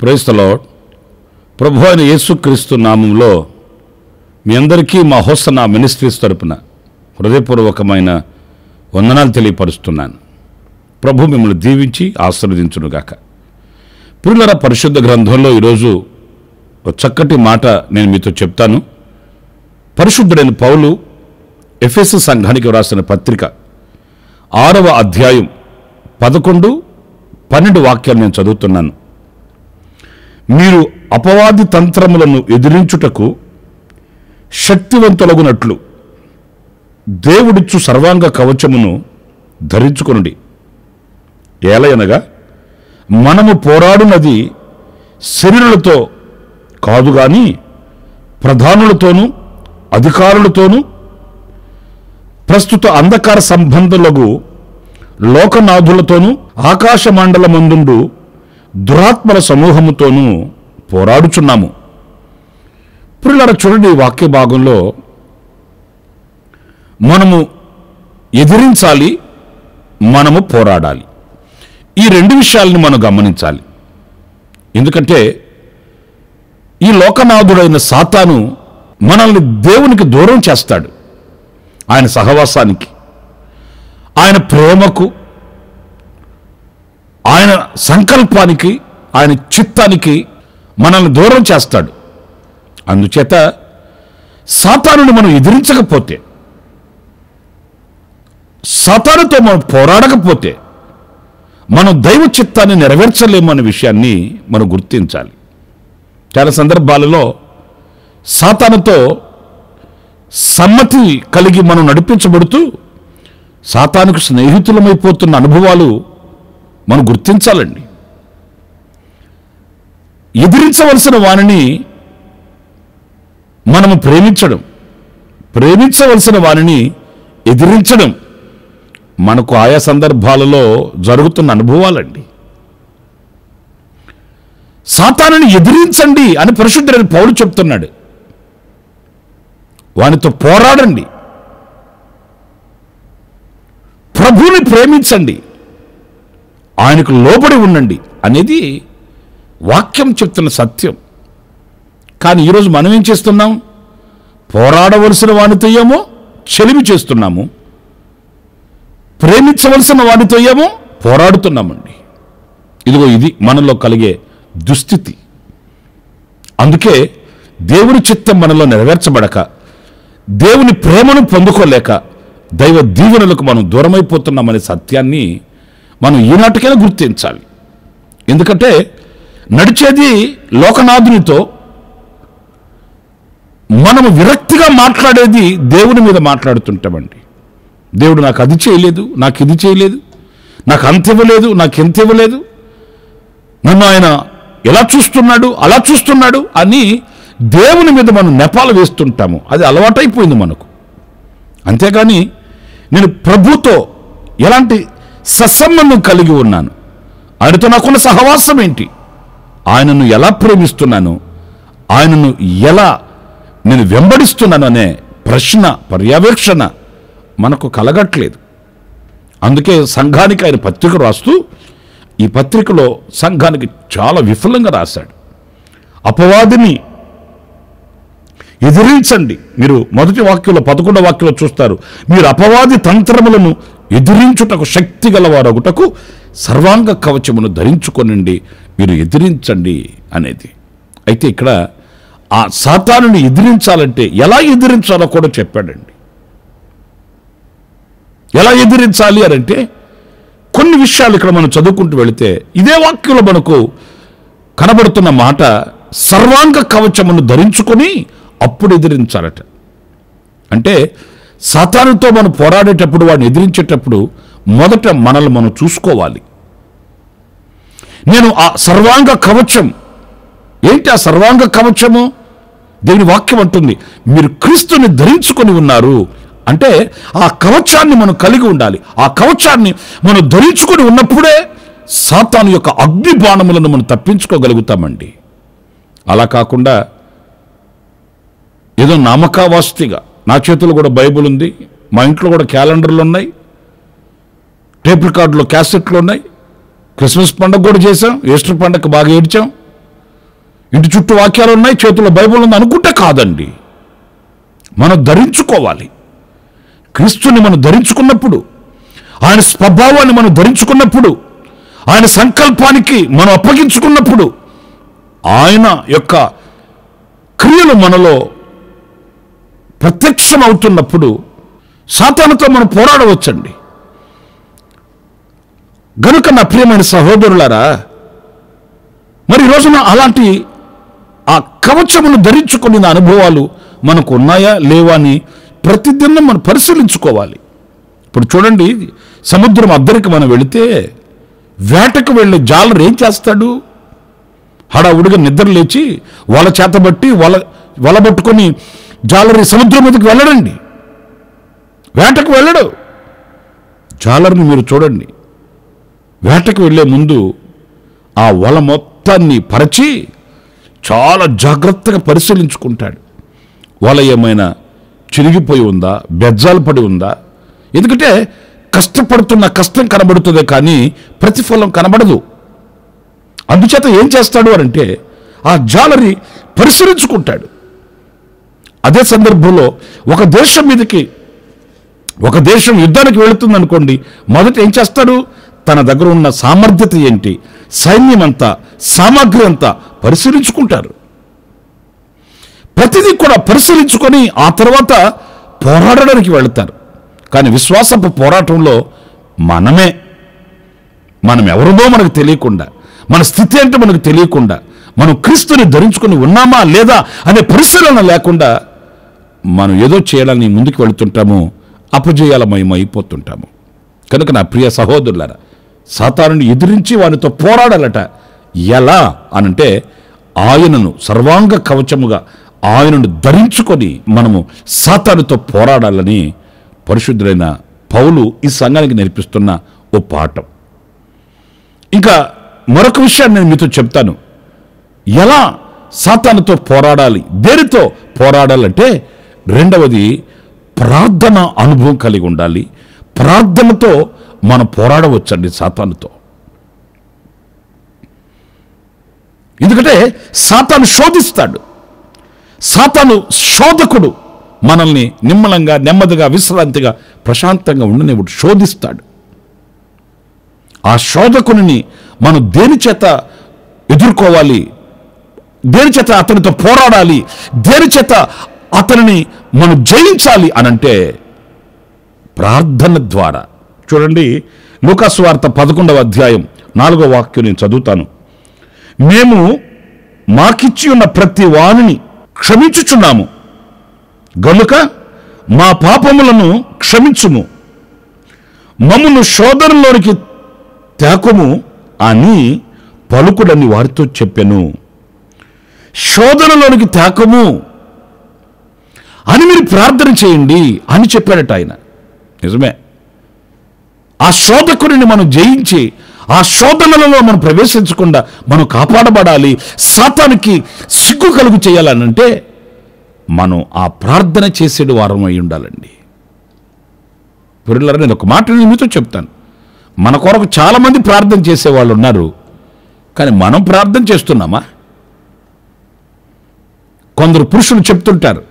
Praise the lord. ప్రభు అయిన యేసుక్రీస్తు నామంలో మీ అందరికీ మా హోసన్నా మినిస్ట్రీస్ తరపున హృదయపూర్వకమైన వందనాలు తెలియపరుస్తున్నాను. ప్రభు మిమ్మల్ని దీవించి ఆశీర్వదించునుగాక. ప్రియులారా, పరిశుద్ధ గ్రంథంలో ఈరోజు ఒక చక్కటి మాట నేను మీతో చెప్తాను. పరిశుద్ధుడైన పౌలు ఎఫెసు సంఘానికి వ్రాసిన పత్రిక 6వ అధ్యాయం 11-12 వాక్యాలు నేను చదువుతున్నాను. మీరు అపవాది తంత్రములను ఎదిరించుటకు శక్తివంతులగునట్లు దేవుడిచ్చు సర్వాంగ కవచమును ధరించుకొనుడి. ఏలయనగా మనము పోరాడునది శరీరులతో కాదు గాని ప్రధానులతోనూ అధికారులతోనూ ప్రస్తుత అంధకార సంబంధులకు లోకనాథులతోనూ ఆకాశ మండలమందుండు దురాత్మల సమూహముతోనూ పోరాడుచున్నాము. ప్రియులారా, చూడండి, ఈ వాక్య భాగంలో మనము ఎదిరించాలి, మనము పోరాడాలి. ఈ రెండు విషయాలను మనం గమనించాలి. ఎందుకంటే ఈ లోకనాథుడైన సాతాను మనల్ని దేవునికి దూరం చేస్తాడు. ఆయన సహవాసానికి, ఆయన ప్రేమకు, ఆయన సంకల్పానికి, ఆయన చిత్తానికి మనల్ని దూరం చేస్తాడు. అందుచేత సాతానుని మనం ఎదిరించకపోతే, సాతానుతో మనం పోరాడకపోతే మనం దైవ చిత్తాన్ని నెరవేర్చలేమనే విషయాన్ని మనం గుర్తించాలి. చాలా సందర్భాలలో సాతానుతో సమ్మతి కలిగి మనం నడిపించబడుతూ సాతానుకు స్నేహితులమైపోతున్న అనుభవాలు మనం గుర్తించాలండి. ఎదిరించవలసిన వానిని మనము ప్రేమించవలసిన వానిని ఎదిరించడం మనకు ఆయా సందర్భాలలో జరుగుతున్న అనుభవాలండి. సాతానుని ఎదిరించండి అని పరిశుద్ధుడైన పౌలు చెప్తున్నాడు. వానితో పోరాడండి, ప్రభువుని ప్రేమించండి, ఆయనకు లోబడి ఉండండి అనేది వాక్యం చెప్తున్న సత్యం. కానీ ఈరోజు మనం ఏం చేస్తున్నాం? పోరాడవలసిన వానితో ఏమో చెలిమి చేస్తున్నాము, ప్రేమించవలసిన వానితో ఏమో పోరాడుతున్నామండి. ఇదిగో ఇది మనలో కలిగే దుస్థితి. అందుకే దేవుని చిత్తం మనలో నెరవేర్చబడక, దేవుని ప్రేమను పొందుకోలేక దైవ దీవెనలకు మనం దూరమైపోతున్నామనే సత్యాన్ని మనం ఈనాటికైనా గుర్తించాలి. ఎందుకంటే నడిచేది లోకనాథునితో, మనము విరక్తిగా మాట్లాడేది దేవుని మీద మాట్లాడుతుంటామండి. దేవుడు నాకు అది చేయలేదు, నాకు ఇది చేయలేదు, నాకు అంత ఇవ్వలేదు, నాకు ఎంత ఇవ్వలేదు, నన్ను ఆయన ఎలా చూస్తున్నాడు, అలా చూస్తున్నాడు అని దేవుని మీద మనం నెపాలు వేస్తుంటాము. అది అలవాటైపోయింది మనకు. అంతేగాని నేను ప్రభుతో ఎలాంటి సత్సంబంధం కలిగి ఉన్నాను, ఆయనతో నాకున్న సహవాసం ఏంటి, ఆయనను ఎలా ప్రేమిస్తున్నాను, ఆయనను ఎలా నేను వెంబడిస్తున్నాను అనే ప్రశ్న, పర్యవేక్షణ మనకు కలగట్లేదు. అందుకే సంఘానికి ఆయన పత్రిక రాస్తూ ఈ పత్రికలో సంఘానికి చాలా విఫలంగా రాశాడు. అపవాదిని ఎదిరించండి. మీరు మొదటి వాక్యంలో 11వ వాక్యంలో చూస్తారు, మీరు అపవాది తంత్రములను ఎదిరించుటకు శక్తి గలవారగుటకు సర్వాంగ కవచమును ధరించుకొనండి, మీరు ఎదిరించండి అనేది. అయితే ఇక్కడ ఆ సాతానుని ఎదిరించాలంటే ఎలా ఎదిరించాలో కూడా చెప్పాడండి. ఎలా ఎదిరించాలి అని అంటే కొన్ని విషయాలు ఇక్కడ మనం చదువుకుంటూ వెళితే ఇదే వాక్యంలో మనకు కనబడుతున్న మాట, సర్వాంగ కవచమును ధరించుకొని అప్పుడు ఎదిరించాలట. అంటే సాతానుతో మనం పోరాడేటప్పుడు, వాడిని ఎదిరించేటప్పుడు మొదట మనల్ని మనం చూసుకోవాలి. నేను ఆ సర్వాంగ కవచం ఏంటి? ఆ సర్వాంగ కవచము దేవుని వాక్యం అంటుంది, మీరు క్రీస్తుని ధరించుకొని ఉన్నారు అంటే ఆ కవచాన్ని మనం కలిగి ఉండాలి. ఆ కవచాన్ని మనం ధరించుకొని ఉన్నప్పుడే సాతాను యొక్క అగ్ని బాణములను మనం తప్పించుకోగలుగుతామండి. అలా కాకుండా ఏదో నామకావాస్తిగా, నా చేతుల్లో కూడా బైబుల్ ఉంది, మా ఇంట్లో కూడా క్యాలెండర్లు ఉన్నాయి, టేప్ రికార్డులో క్యాసెట్లు ఉన్నాయి, క్రిస్మస్ పండుగ కూడా చేసాం, ఈస్టర్ పండుగ బాగా ఏడ్చాం, ఇంటి చుట్టూ వాక్యాలు ఉన్నాయి, చేతుల్లో బైబిల్ ఉంది అనుకుంటే కాదండి. మనం ధరించుకోవాలి. క్రీస్తుని మనం ధరించుకున్నప్పుడు, ఆయన స్వభావాన్ని మనం ధరించుకున్నప్పుడు, ఆయన సంకల్పానికి మనం అప్పగించుకున్నప్పుడు, ఆయన యొక్క క్రియలు మనలో ప్రత్యక్షం అవుతున్నప్పుడు సాతానుతో మనం పోరాడవచ్చండి. గనుక నా ప్రియమైన సహోదరులారా, మరి ఈ రోజున అలాంటి ఆ కవచమును ధరించుకున్న అనుభవాలు మనకు ఉన్నాయా లేవా అని ప్రతిదినం మనం పరిశీలించుకోవాలి. ఇప్పుడు చూడండి, సముద్రం అద్దరికి మనం వెళితే వేటకు వెళ్ళే జాలరు ఏం చేస్తాడు? హడావుడిగా నిద్ర లేచి వల చేతబట్టి వల పట్టుకొని జాలరి సముద్రం మీదకి వెళ్ళడండి, వేటకు వెళ్ళడు. జాలరిని మీరు చూడండి, వేటకు వెళ్ళే ముందు ఆ వల మొత్తాన్ని పరిచి చాలా జాగ్రత్తగా పరిశీలించుకుంటాడు. వల ఏమైనా చిరిగిపోయి ఉందా, బెజ్జాలు పడి ఉందా? ఎందుకంటే కష్టపడుతున్న కష్టం కనబడుతుందే కానీ ప్రతిఫలం కనబడదు. అందుచేత ఏం చేస్తాడు అంటే ఆ జాలరి పరిశీలించుకుంటాడు. అదే సందర్భంలో ఒక దేశం మీదకి, ఒక దేశం యుద్ధానికి వెళుతుంది అనుకోండి, మొదట ఏం చేస్తాడు? తన దగ్గర ఉన్న సామర్థ్యత ఏంటి, సైన్యం అంతా, సామాగ్రి అంతా పరిశీలించుకుంటారు. ప్రతిదీ కూడా పరిశీలించుకొని ఆ తర్వాత పోరాడడానికి వెళతారు. కానీ విశ్వాసపు పోరాటంలో మనం ఎవరిదో మనకు తెలియకుండా, మన స్థితి ఏంటో మనకు తెలియకుండా, మనం క్రీస్తుని ధరించుకొని ఉన్నామా లేదా అనే పరిశీలన లేకుండా మనం ఏదో చేయాలని ముందుకు వెళుతుంటాము, అపజయాలమయమైపోతుంటాము. కనుక నా ప్రియ సహోదరులారా, సాతానుని ఎదిరించి వానితో పోరాడాలట. ఎలా అనంటే ఆయనను సర్వాంగ కవచముగా ఆయనను ధరించుకొని మనము సాతానుతో పోరాడాలని పరిశుద్ధులైన పౌలు ఈ సంఘానికి నేర్పిస్తున్న ఓ పాఠం. ఇంకా మరొక విషయాన్ని నేను మీతో చెప్తాను. ఎలా సాతానుతో పోరాడాలి, దేనితో పోరాడాలంటే రెండవది ప్రార్థన అనుభవం కలిగి ఉండాలి. ప్రార్థనతో మనం పోరాడవచ్చండి సాతానుతో. ఎందుకంటే సాతాను శోధిస్తాడు. సాతాను శోధకుడు. మనల్ని నిమ్మలంగా, నెమ్మదిగా, విశ్రాంతిగా, ప్రశాంతంగా ఉండనివ్వడు, శోధిస్తాడు. ఆ శోధకుని మనం దేని చేత ఎదుర్కోవాలి, దేని చేత అతనితో పోరాడాలి, దేని చేత అతనిని మనం జయించాలి అనంటే ప్రార్థన ద్వారా. చూడండి, లూకాసు వార్త 11వ అధ్యాయం 4వ వాక్యం నేను చదువుతాను. మేము మాకిచ్చి ఉన్న ప్రతి వానిని క్షమించుచున్నాము గనుక మా పాపములను క్షమించుము, మమ్మును శోధనలోనికి తేకుము అని పలుకుడని వారితో చెప్పెను. శోధనలోనికి తేకము అని మీరు ప్రార్థన చేయండి అని చెప్పాడట ఆయన. నిజమే. ఆ శోధకుడిని మనం జయించి ఆ శోధనలలో మనం ప్రవేశించకుండా మనం కాపాడబడాలి, సాతానికి సిగ్గు కలుగు చేయాలనంటే మనం ఆ ప్రార్థన చేసేడు వారం అయి ఉండాలండి. పురులారా, నేను ఒక మాట మీతో చెప్తాను. మన కొరకు చాలామంది ప్రార్థన చేసేవాళ్ళు ఉన్నారు, కానీ మనం ప్రార్థన చేస్తున్నామా? కొందరు పురుషులు చెప్తుంటారు,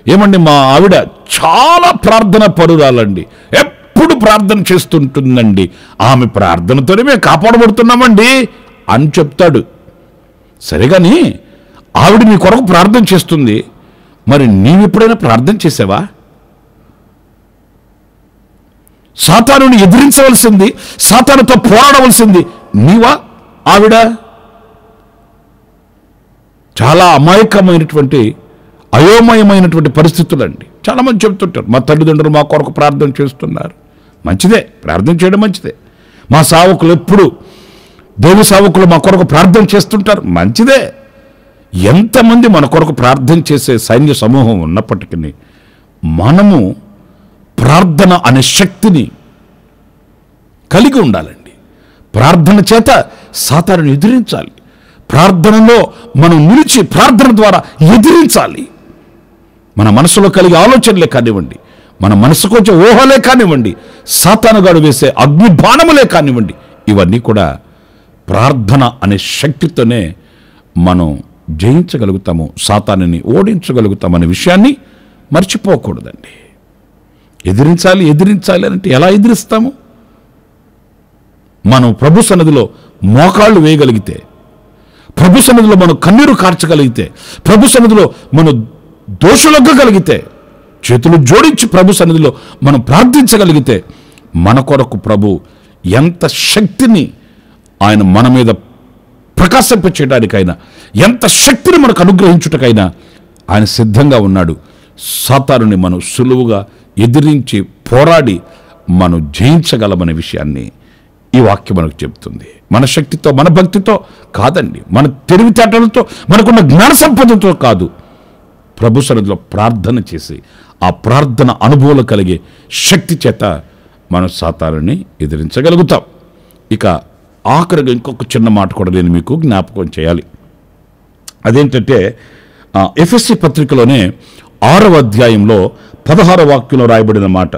ఏమండి మా ఆవిడ చాలా ప్రార్థన పరురాలండి, ఎప్పుడు ప్రార్థన చేస్తుంటుందండి, ఆమె ప్రార్థనతోనే మేము కాపాడబడుతున్నామండి అని చెప్తాడు. సరే కానీ ఆవిడ నీ కొరకు ప్రార్థన చేస్తుంది, మరి నీవెప్పుడైనా ప్రార్థన చేసావా? సాతానుని ఎదిరించవలసింది, సాతానుతో పోరాడవలసింది నీవా ఆవిడ? చాలా అమాయకమైనటువంటి, అయోమయమైనటువంటి పరిస్థితులండి. చాలామంది చెప్తుంటారు, మా తల్లిదండ్రులు మా కొరకు ప్రార్థన చేస్తున్నారు. మంచిదే, ప్రార్థన చేయడం మంచిదే. మా సేవకులు ఎప్పుడు, దేవుని సేవకులు మా కొరకు ప్రార్థన చేస్తుంటారు, మంచిదే. ఎంతమంది మన కొరకు ప్రార్థన చేసే సైన్య సమూహం ఉన్నప్పటికీ మనము ప్రార్థన అనే శక్తిని కలిగి ఉండాలండి. ప్రార్థన చేత సాతానుని ఎదిరించాలి. ప్రార్థనలో మనం నిలిచి ప్రార్థన ద్వారా ఎదిరించాలి. మన మనసులో కలిగే ఆలోచనలే కానివ్వండి, మన మనసుకు వచ్చే ఊహలే కానివ్వండి, సాతానుగాడు వేసే అగ్ని బాణములే కానివ్వండి, ఇవన్నీ కూడా ప్రార్థన అనే శక్తితోనే మనం జయించగలుగుతాము, సాతానుని ఓడించగలుగుతామనే విషయాన్ని మర్చిపోకూడదండి. ఎదిరించాలి ఎదిరించాలి అంటే ఎలా ఎదిరిస్తాము? మనం ప్రభు సన్నిధిలో మోకాళ్ళు వేయగలిగితే, ప్రభు సన్నిధిలో మనం కన్నీరు కార్చగలిగితే, ప్రభు సన్నిధిలో మనం దోషులొగ్గగలిగితే, చేతులు జోడించి ప్రభు సన్నిధిలో మనం ప్రార్థించగలిగితే, మన కొరకు ప్రభు ఎంత శక్తిని ఆయన మన మీద ప్రకాశింపచేయడానికైనా, ఎంత శక్తిని మనకు అనుగ్రహించుటకైనా ఆయన సిద్ధంగా ఉన్నాడు. సాతానుని మనం సులువుగా ఎదిరించి పోరాడి మనం జయించగలమనే విషయాన్ని ఈ వాక్యం మనకు చెబుతుంది. మన శక్తితో, మన భక్తితో కాదండి, మన తెలివితేటలతో, మనకున్న జ్ఞాన సంపదతో కాదు. ప్రభు సన్నిధిలో ప్రార్థన చేసి ఆ ప్రార్థన అనుభవాలు కలిగే శక్తి చేత మనం సాతానుని ఎదిరించగలుగుతాం. ఇక ఆఖరిగా ఇంకొక చిన్న మాట కూడా నేను మీకు జ్ఞాపకం చేయాలి. అదేంటంటే ఎఫెసీ పత్రికలోనే 6వ అధ్యాయంలో 16వ వాక్యంలో రాయబడిన మాట,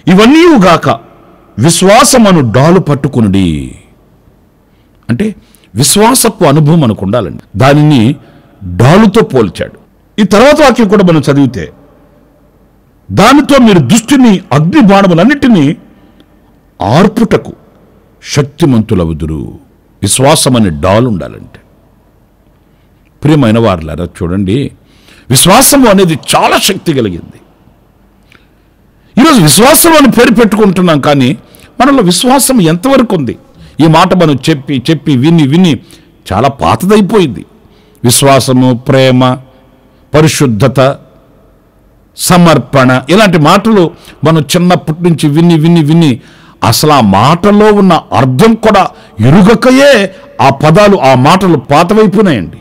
ఇవన్నీ గాక విశ్వాసమను డాలు పట్టుకునుడి. అంటే విశ్వాసపు అనుభవం మనకు ఉండాలండి. దానిని డాలుతో పోల్చాడు. ఈ తర్వాత వాక్యం కూడా మనం చదివితే, దానితో మీరు దుష్టిని అగ్ని బాణములన్నిటినీ ఆర్పుటకు శక్తిమంతులవుదురు. విశ్వాసం అనే డాలు ఉండాలంటే. ప్రియమైన వారులారా చూడండి, విశ్వాసము అనేది చాలా శక్తి కలిగింది. ఈరోజు విశ్వాసం అని పేరు పెట్టుకుంటున్నాం, కానీ మనలో విశ్వాసం ఎంతవరకు ఉంది? ఈ మాట మనం చెప్పి చెప్పి విని విని చాలా పాతదైపోయింది. విశ్వాసము, ప్రేమ, పరిశుద్ధత, సమర్పణ ఇలాంటి మాటలు మనం చిన్నప్పటి నుంచి విని విని విని అసలు ఆ మాటలో ఉన్న అర్థం కూడా ఎరుగకయే ఆ పదాలు, ఆ మాటలు పాతవైపోయినాయండి.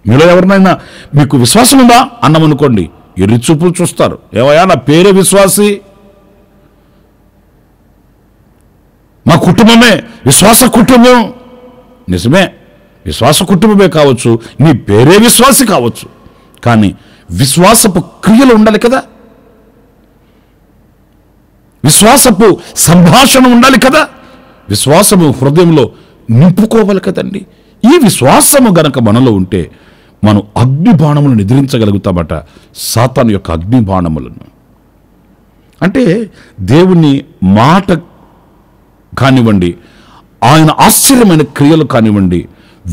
మీలో ఎవరినైనా మీకు విశ్వాసం ఉందా అన్నమనుకోండి, ఎర్రి చూపులు చూస్తారు. ఏమయ్యా, నా పేరే విశ్వాసి, మా కుటుంబమే విశ్వాస కుటుంబం. నిజమే, విశ్వాస కుటుంబమే కావచ్చు, మీ పేరే విశ్వాసి కావచ్చు, కానీ విశ్వాసపు క్రియలు ఉండాలి కదా, విశ్వాసపు సంభాషణ ఉండాలి కదా, విశ్వాసము హృదయంలో నింపుకోవాలి కదండి. ఈ విశ్వాసము గనక మనలో ఉంటే మనం అగ్ని బాణములను ఎదిరించగలుగుతామట, సాతాను యొక్క అగ్ని బాణములను. అంటే దేవుని మాట కానివ్వండి, ఆయన ఆశ్చర్యమైన క్రియలు కానివ్వండి,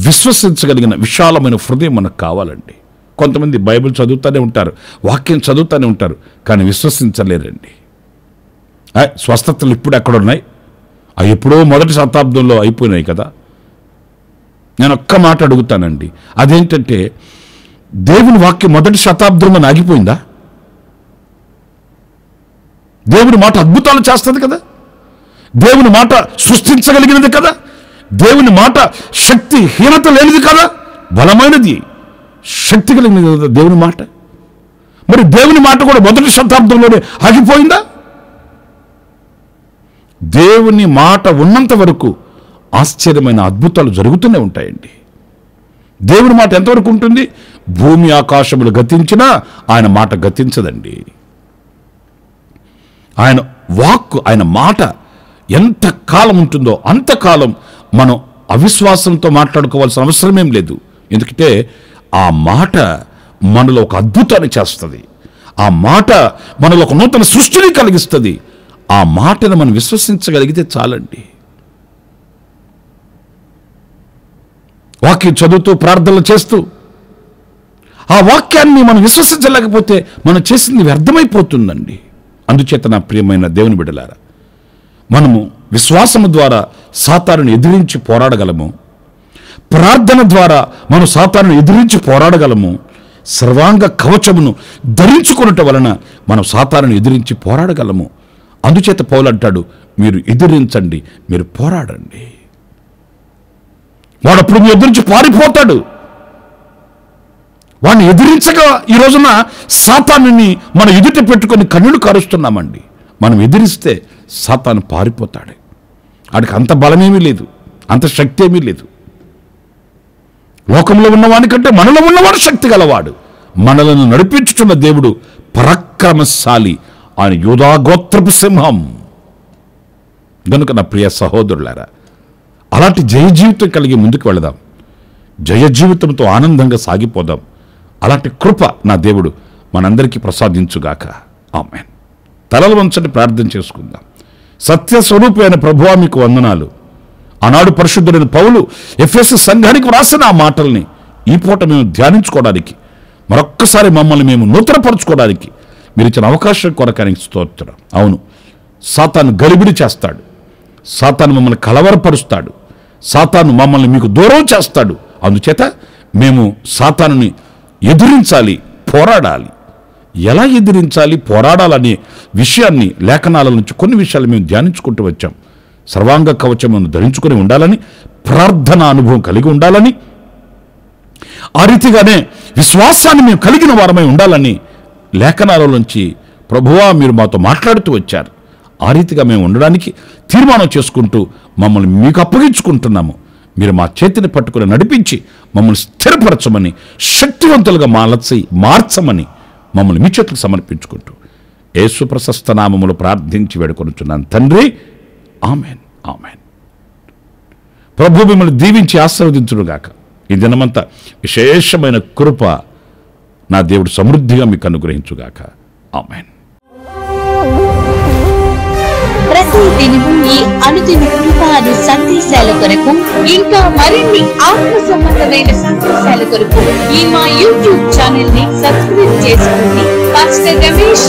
విశ్వసించగలిగిన విశాలమైన హృదయం మనకు కావాలండి. కొంతమంది బైబిల్ చదువుతూనే ఉంటారు, వాక్యం చదువుతూనే ఉంటారు, కానీ విశ్వసించలేరండి. స్వస్థతలు ఇప్పుడు ఎక్కడున్నాయి? అవి ఎప్పుడో మొదటి శతాబ్దంలో అయిపోయినాయి కదా. నేను ఒక్క మాట అడుగుతానండి, అదేంటంటే దేవుని వాక్యం మొదటి శతాబ్దంలో ఆగిపోయిందా? దేవుని మాట అద్భుతాలు చేస్తుంది కదా, దేవుని మాట సృష్టించగలిగినది కదా, దేవుని మాట శక్తి హీనత లేనిది కదా, బలమైనది, శక్తి కలిగినది కదా దేవుని మాట. మరి దేవుని మాట కూడా మొదటి శతాబ్దంలోనే ఆగిపోయిందా? దేవుని మాట ఉన్నంత వరకు ఆశ్చర్యమైన అద్భుతాలు జరుగుతూనే ఉంటాయండి. దేవుని మాట ఎంతవరకు ఉంటుంది? భూమి ఆకాశములు గతించినా ఆయన మాట గతించదండి. ఆయన వాక్కు, ఆయన మాట ఎంత కాలం ఉంటుందో అంతకాలం మనం అవిశ్వాసంతో మాట్లాడుకోవాల్సిన అవసరమేం లేదు. ఎందుకంటే ఆ మాట మనలో ఒక అద్భుతాన్ని చేస్తుంది, ఆ మాట మనలో ఒక నూతన సృష్టిని కలిగిస్తుంది. ఆ మాటను మనం విశ్వసించగలిగితే చాలండి. వాక్యం చదువుతూ ప్రార్థనలు చేస్తూ ఆ వాక్యాన్ని మనం విశ్వసించలేకపోతే మనం చేసింది వ్యర్థమైపోతుందండి. అందుచేత నా ప్రియమైన దేవుని బిడ్డలారా, మనము విశ్వాసము ద్వారా సాతానుని ఎదిరించి పోరాడగలము, ప్రార్థన ద్వారా మనం సాతానుని ఎదిరించి పోరాడగలము, సర్వాంగ కవచమును ధరించుకున్నట వలన మనం సాతానుని ఎదిరించి పోరాడగలము. అందుచేత పౌలు అంటాడు, మీరు ఎదిరించండి, మీరు పోరాడండి. వాడప్పుడు మీ ఎదురించి పారిపోతాడు. వాడిని ఎదిరించగా ఈ రోజున సాతానుని మన ఎదుట పెట్టుకొని కన్నులు కారుస్తున్నామండి. మనం ఎదిరిస్తే సాతాను పారిపోతాడు. వాడికి అంత బలమేమీ లేదు, అంత శక్తి ఏమీ లేదు. లోకంలో ఉన్నవానికంటే మనలో ఉన్నవాడు శక్తి గలవాడు. మనలను నడిపించుతున్న దేవుడు పరాక్రమశాలి, ఆయన యూదా గోత్రపు సింహం. కనుక నా ప్రియ సహోదరులారా, అలాంటి జయ జీవితం కలిగి ముందుకు వెళదాం. జయ జీవితంతో ఆనందంగా సాగిపోదాం. అలాంటి కృప నా దేవుడు మనందరికీ ప్రసాదించుగాక. ఆమేన్. తలలు వంచండి, ప్రార్థన చేసుకుందాం. సత్యస్వరూపి అయిన ప్రభువా మీకు వందనాలు. ఆనాడు పరిశుద్ధుడైన పౌలు ఎఫెసు సంఘానికి వ్రాసిన ఆ మాటల్ని ఈ పూట మేము ధ్యానించుకోవడానికి, మరొక్కసారి మమ్మల్ని మేము నూతనపరచుకోవడానికి మీరు ఇచ్చిన అవకాశం కొరకానికి స్తోత్రం. అవును, సాతాను గలిబిడి చేస్తాడు, సాతాను మమ్మల్ని కలవరపరుస్తాడు, సాతాను మమ్మల్ని మీకు దూరం చేస్తాడు. అందుచేత మేము సాతానుని ఎదిరించాలి, పోరాడాలి. ఎలా ఎదిరించాలి, పోరాడాలనే విషయాన్ని లేఖనాల నుంచి కొన్ని విషయాలు మేము ధ్యానించుకుంటూ వచ్చాం. సర్వాంగ కవచమును ధరించుకొని ఉండాలని, ప్రార్థన అనుభవం కలిగి ఉండాలని, ఆ రీతిగానే విశ్వాసాన్ని మేము కలిగిన వారమై ఉండాలని లేఖనాల నుంచి ప్రభువా మీరు మాతో మాట్లాడుతూ వచ్చారు. ఆ రీతిగా మేము ఉండడానికి తీర్మానం చేసుకుంటూ మమ్మల్ని మీకు అప్పగించుకుంటున్నాము. మీరు మా చేతిని పట్టుకుని నడిపించి మమ్మల్ని స్థిరపరచమని, శక్తివంతులుగా మార్చమని మమ్మల్ని మీ చేతులకు సమర్పించుకుంటూ యేసు ప్రశస్త నామములో ప్రార్థించి వేడుకొనుచున్నాను తండ్రి. Amen, amen. ప్రభు మిమ్మల్ని దీవించి ఆశీర్వదించునుగాక. ఈ దినమంతా విశేషమైన కృప నా దేవుడు సమృద్ధిగా మీకు అనుగ్రహించుగాక. ఆమెన్. ప్రతి దినము ఈ అనుదిన కృపాను సందేశాల కొరకు, ఇంకా మరిన్ని ఆత్మ సంబంధమైన సందేశాల కొరకు ఈ మా యూట్యూబ్ ఛానల్ ని సబ్స్క్రైబ్ చేసుకోండి. పాస్టర్ రమేష్